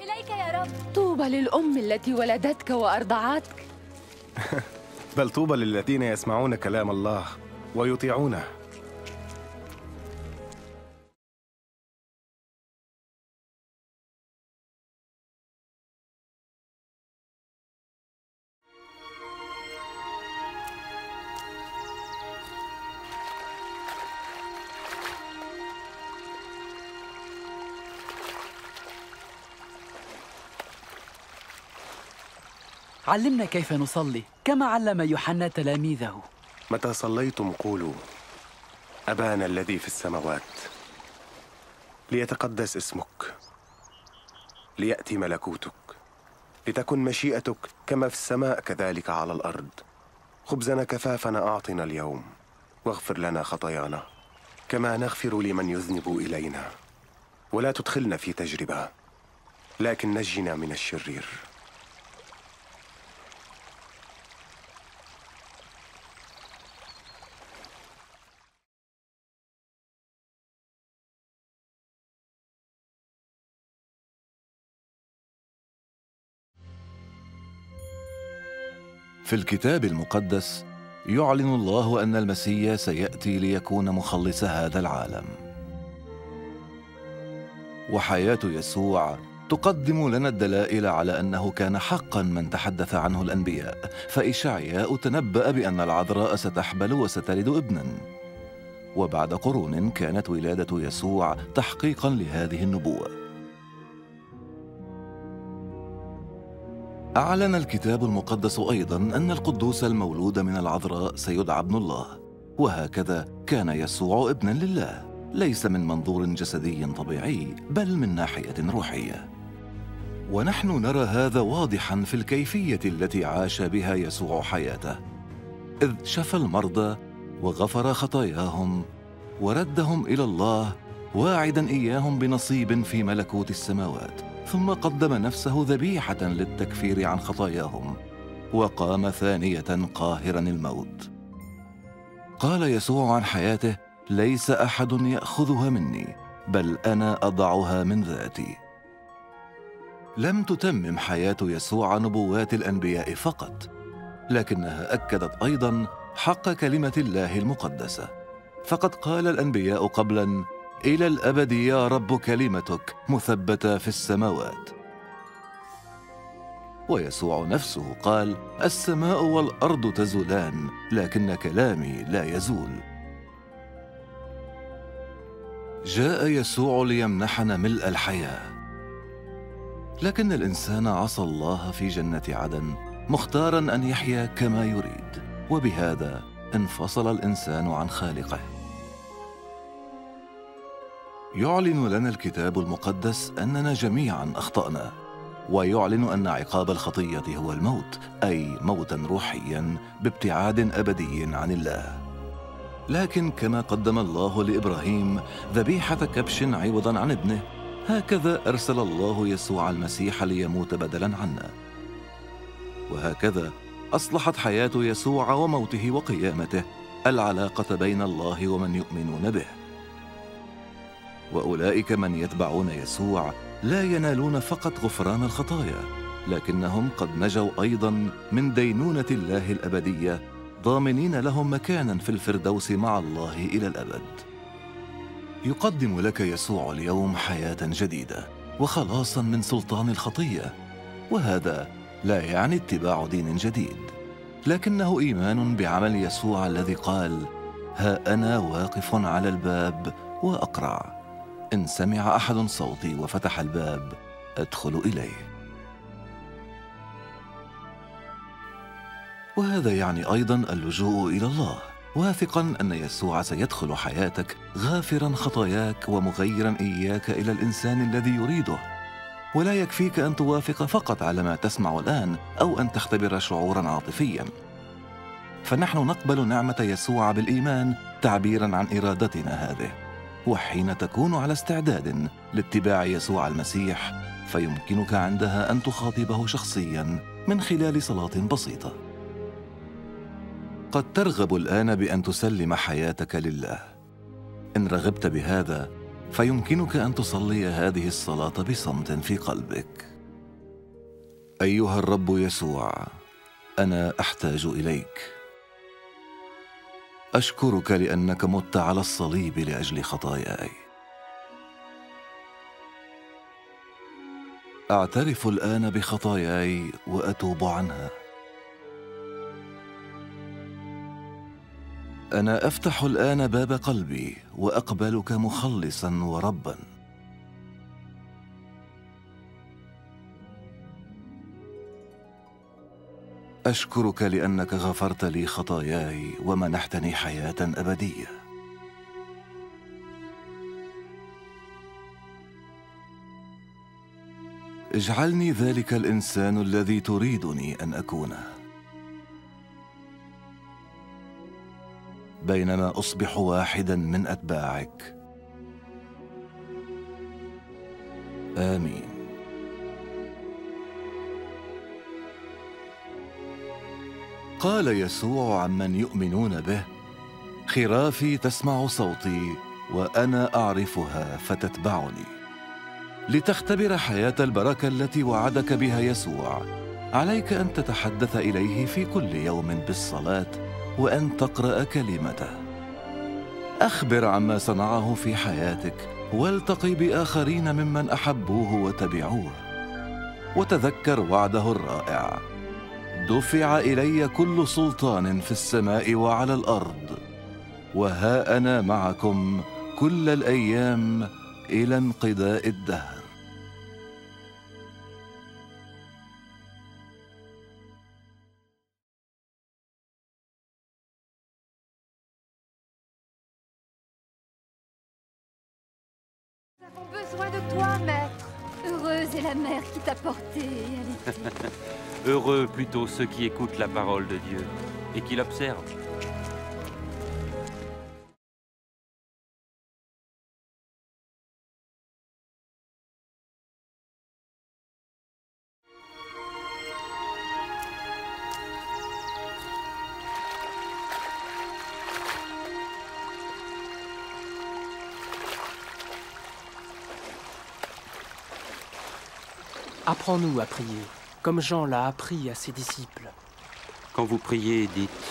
إليك يا رب. طوبى للأم التي ولدتك وأرضعتك. بل طوبى للذين يسمعون كلام الله ويطيعونه. علمنا كيف نصلي كما علم يوحنا تلاميذه. متى صليتم قولوا: أبانا الذي في السماوات، ليتقدس اسمك، ليأتي ملكوتك، لتكن مشيئتك كما في السماء كذلك على الأرض. خبزنا كفافنا أعطنا اليوم، واغفر لنا خطايانا كما نغفر لمن يذنب إلينا، ولا تدخلنا في تجربة لكن نجنا من الشرير. في الكتاب المقدس يعلن الله أن المسيح سيأتي ليكون مخلص هذا العالم، وحياة يسوع تقدم لنا الدلائل على أنه كان حقاً من تحدث عنه الأنبياء، فإشعياء تنبأ بأن العذراء ستحبل وستلد ابناً، وبعد قرون كانت ولادة يسوع تحقيقاً لهذه النبوة. أعلن الكتاب المقدس أيضاً أن القدوس المولود من العذراء سيدعى ابن الله، وهكذا كان يسوع ابناً لله، ليس من منظور جسدي طبيعي بل من ناحية روحية. ونحن نرى هذا واضحاً في الكيفية التي عاش بها يسوع حياته، إذ شفى المرضى وغفر خطاياهم وردهم إلى الله، واعداً إياهم بنصيب في ملكوت السماوات، ثم قدم نفسه ذبيحة للتكفير عن خطاياهم، وقام ثانية قاهراً الموت. قال يسوع عن حياته: ليس أحد يأخذها مني، بل أنا أضعها من ذاتي. لم تتمم حياة يسوع نبوات الأنبياء فقط، لكنها أكدت أيضاً حق كلمة الله المقدسة، فقد قال الأنبياء قبلاً: إلى الأبد يا رب كلمتك مثبتة في السماوات. ويسوع نفسه قال: السماء والأرض تزولان لكن كلامي لا يزول. جاء يسوع ليمنحنا ملء الحياة، لكن الإنسان عصى الله في جنة عدن، مختاراً أن يحيا كما يريد، وبهذا انفصل الإنسان عن خالقه. يعلن لنا الكتاب المقدس أننا جميعاً أخطأنا، ويعلن أن عقاب الخطية هو الموت، أي موتاً روحياً بابتعاد أبدي عن الله. لكن كما قدم الله لإبراهيم ذبيحة كبش عوضاً عن ابنه، هكذا أرسل الله يسوع المسيح ليموت بدلاً عنا. وهكذا أصلحت حياة يسوع وموته وقيامته العلاقة بين الله ومن يؤمنون به. وأولئك من يتبعون يسوع لا ينالون فقط غفران الخطايا، لكنهم قد نجوا أيضاً من دينونة الله الأبدية، ضامنين لهم مكاناً في الفردوس مع الله إلى الأبد. يقدم لك يسوع اليوم حياة جديدة وخلاصاً من سلطان الخطية، وهذا لا يعني اتباع دين جديد، لكنه إيمان بعمل يسوع الذي قال: ها أنا واقف على الباب وأقرع، إن سمع أحد صوتي وفتح الباب أدخل إليه. وهذا يعني أيضاً اللجوء إلى الله، واثقاً أن يسوع سيدخل حياتك غافراً خطاياك ومغيراً إياك إلى الإنسان الذي يريده. ولا يكفيك أن توافق فقط على ما تسمع الآن أو أن تختبر شعوراً عاطفياً، فنحن نقبل نعمة يسوع بالإيمان تعبيراً عن إرادتنا هذه. وحين تكون على استعداد لاتباع يسوع المسيح، فيمكنك عندها أن تخاطبه شخصياً من خلال صلاة بسيطة. قد ترغب الآن بأن تسلم حياتك لله. إن رغبت بهذا، فيمكنك أن تصلي هذه الصلاة بصمت في قلبك. أيها الرب يسوع، أنا أحتاج إليك. أشكرك لأنك مت على الصليب لأجل خطاياي. أعترف الآن بخطاياي وأتوب عنها. أنا أفتح الآن باب قلبي وأقبلك مخلصاً ورباً. أشكرك لأنك غفرت لي خطاياي ومنحتني حياة أبدية. اجعلني ذلك الإنسان الذي تريدني أن أكونه، بينما أصبح واحداً من أتباعك. آمين. قال يسوع عمن يؤمنون به: خرافي تسمع صوتي وأنا أعرفها فتتبعني. لتختبر حياة البركة التي وعدك بها يسوع، عليك أن تتحدث إليه في كل يوم بالصلاة وأن تقرأ كلمته. أخبر عما صنعه في حياتك، والتقي بآخرين ممن أحبوه وتبعوه، وتذكر وعده الرائع: دفع إلي كل سلطان في السماء وعلى الأرض، وها أنا معكم كل الأيام إلى انقضاء الدهر. Nous avons besoin de toi, maître. Heureuse est la mère qui t'a porté et allaité. Heureux plutôt ceux qui écoutent la parole de Dieu et qui l'observent. Apprends-nous à prier, comme Jean l'a appris à ses disciples. Quand vous priez, dites: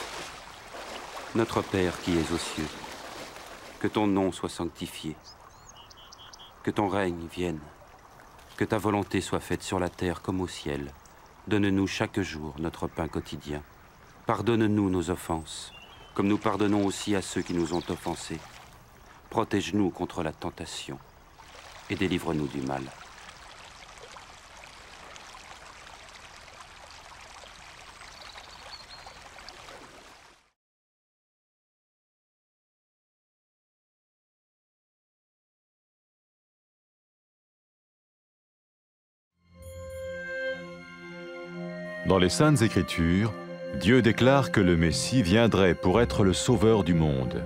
Notre Père qui es aux cieux, que ton nom soit sanctifié, que ton règne vienne, que ta volonté soit faite sur la terre comme au ciel. Donne-nous chaque jour notre pain quotidien. Pardonne-nous nos offenses, comme nous pardonnons aussi à ceux qui nous ont offensés. Protège-nous contre la tentation et délivre-nous du mal. Dans les Saintes Écritures, Dieu déclare que le Messie viendrait pour être le sauveur du monde.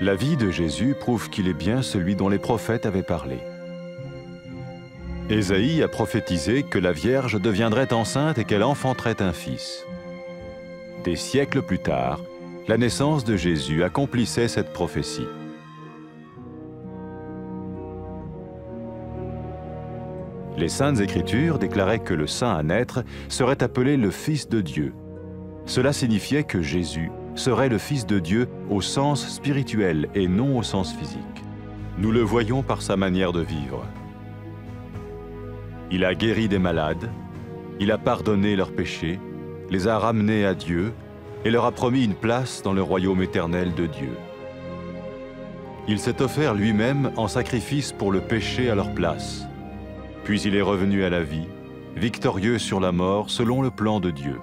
La vie de Jésus prouve qu'il est bien celui dont les prophètes avaient parlé. Ésaïe a prophétisé que la Vierge deviendrait enceinte et qu'elle enfanterait un fils. Des siècles plus tard, la naissance de Jésus accomplissait cette prophétie. Les Saintes Écritures déclaraient que le saint à naître serait appelé le Fils de Dieu. Cela signifiait que Jésus serait le Fils de Dieu au sens spirituel et non au sens physique. Nous le voyons par sa manière de vivre. Il a guéri des malades, il a pardonné leurs péchés, les a ramenés à Dieu et leur a promis une place dans le royaume éternel de Dieu. Il s'est offert lui-même en sacrifice pour le péché à leur place. Puis il est revenu à la vie, victorieux sur la mort selon le plan de Dieu.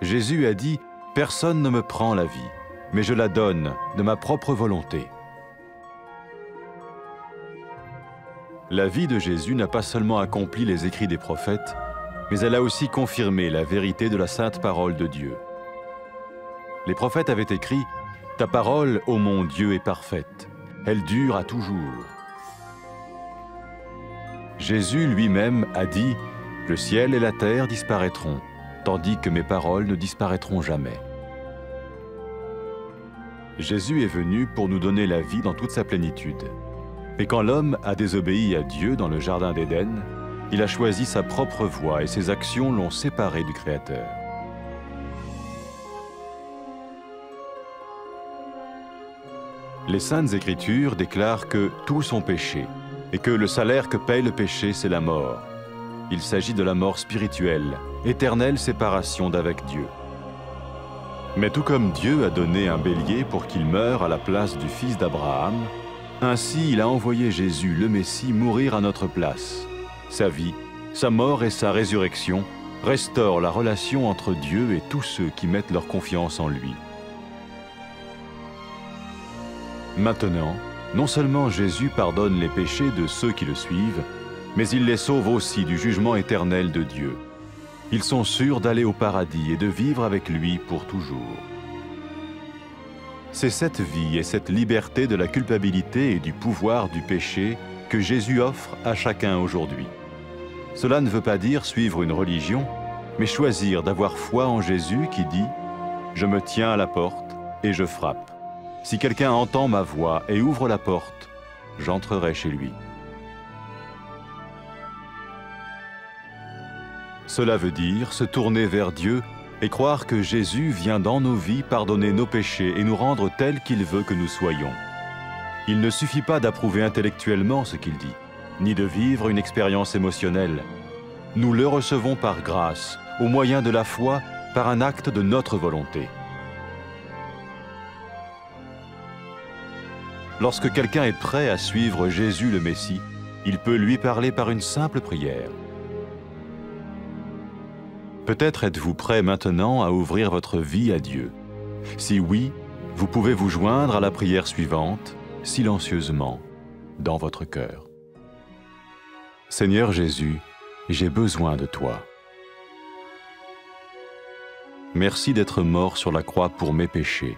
Jésus a dit: « Personne ne me prend la vie, mais je la donne de ma propre volonté. » La vie de Jésus n'a pas seulement accompli les écrits des prophètes, mais elle a aussi confirmé la vérité de la sainte parole de Dieu. Les prophètes avaient écrit: « Ta parole, ô mon Dieu, est parfaite, elle dure à toujours. » Jésus lui-même a dit: « Le ciel et la terre disparaîtront, tandis que mes paroles ne disparaîtront jamais. » Jésus est venu pour nous donner la vie dans toute sa plénitude. Et quand l'homme a désobéi à Dieu dans le jardin d'Éden, Il a choisi sa propre voie et ses actions l'ont séparé du Créateur. Les Saintes Écritures déclarent que tous ont péché et que le salaire que paye le péché, c'est la mort. Il s'agit de la mort spirituelle, éternelle séparation d'avec Dieu. Mais tout comme Dieu a donné un bélier pour qu'il meure à la place du fils d'Abraham, ainsi il a envoyé Jésus, le Messie, mourir à notre place. Sa vie, sa mort et sa résurrection restaurent la relation entre Dieu et tous ceux qui mettent leur confiance en lui. Maintenant, non seulement Jésus pardonne les péchés de ceux qui le suivent, mais il les sauve aussi du jugement éternel de Dieu. Ils sont sûrs d'aller au paradis et de vivre avec lui pour toujours. C'est cette vie et cette liberté de la culpabilité et du pouvoir du péché que Jésus offre à chacun aujourd'hui. Cela ne veut pas dire suivre une religion, mais choisir d'avoir foi en Jésus qui dit « Je me tiens à la porte et je frappe. Si quelqu'un entend ma voix et ouvre la porte, j'entrerai chez lui. » Cela veut dire se tourner vers Dieu et croire que Jésus vient dans nos vies pardonner nos péchés et nous rendre tels qu'il veut que nous soyons. Il ne suffit pas d'approuver intellectuellement ce qu'il dit, ni de vivre une expérience émotionnelle. Nous le recevons par grâce, au moyen de la foi, par un acte de notre volonté. Lorsque quelqu'un est prêt à suivre Jésus le Messie, il peut lui parler par une simple prière. Peut-être êtes-vous prêt maintenant à ouvrir votre vie à Dieu. Si oui, vous pouvez vous joindre à la prière suivante, silencieusement, dans votre cœur. Seigneur Jésus, j'ai besoin de toi. Merci d'être mort sur la croix pour mes péchés.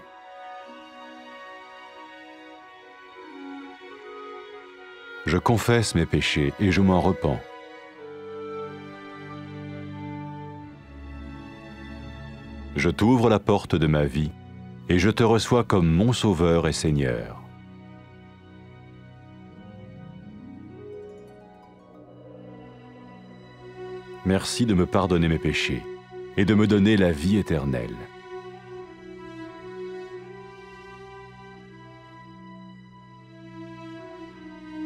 Je confesse mes péchés et je m'en repens. Je t'ouvre la porte de ma vie et je te reçois comme mon Sauveur et Seigneur. Merci de me pardonner mes péchés et de me donner la vie éternelle.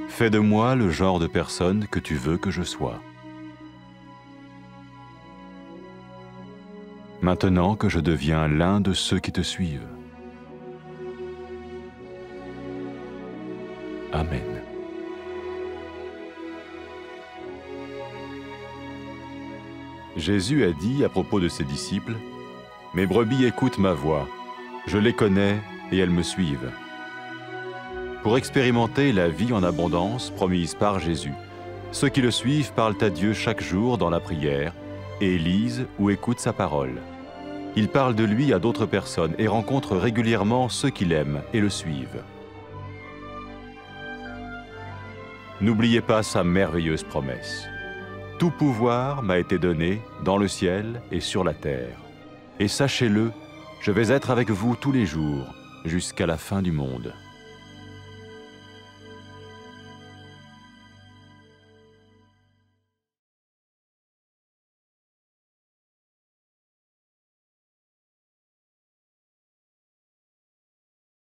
Fais de moi le genre de personne que tu veux que je sois. Maintenant que je deviens l'un de ceux qui te suivent. Amen. Jésus a dit à propos de ses disciples, « Mes brebis écoutent ma voix, je les connais et elles me suivent. » Pour expérimenter la vie en abondance promise par Jésus, ceux qui le suivent parlent à Dieu chaque jour dans la prière et lisent ou écoutent sa parole. Ils parlent de lui à d'autres personnes et rencontrent régulièrement ceux qui l'aiment et le suivent. N'oubliez pas sa merveilleuse promesse. Tout pouvoir m'a été donné dans le ciel et sur la terre. Et sachez-le, je vais être avec vous tous les jours jusqu'à la fin du monde.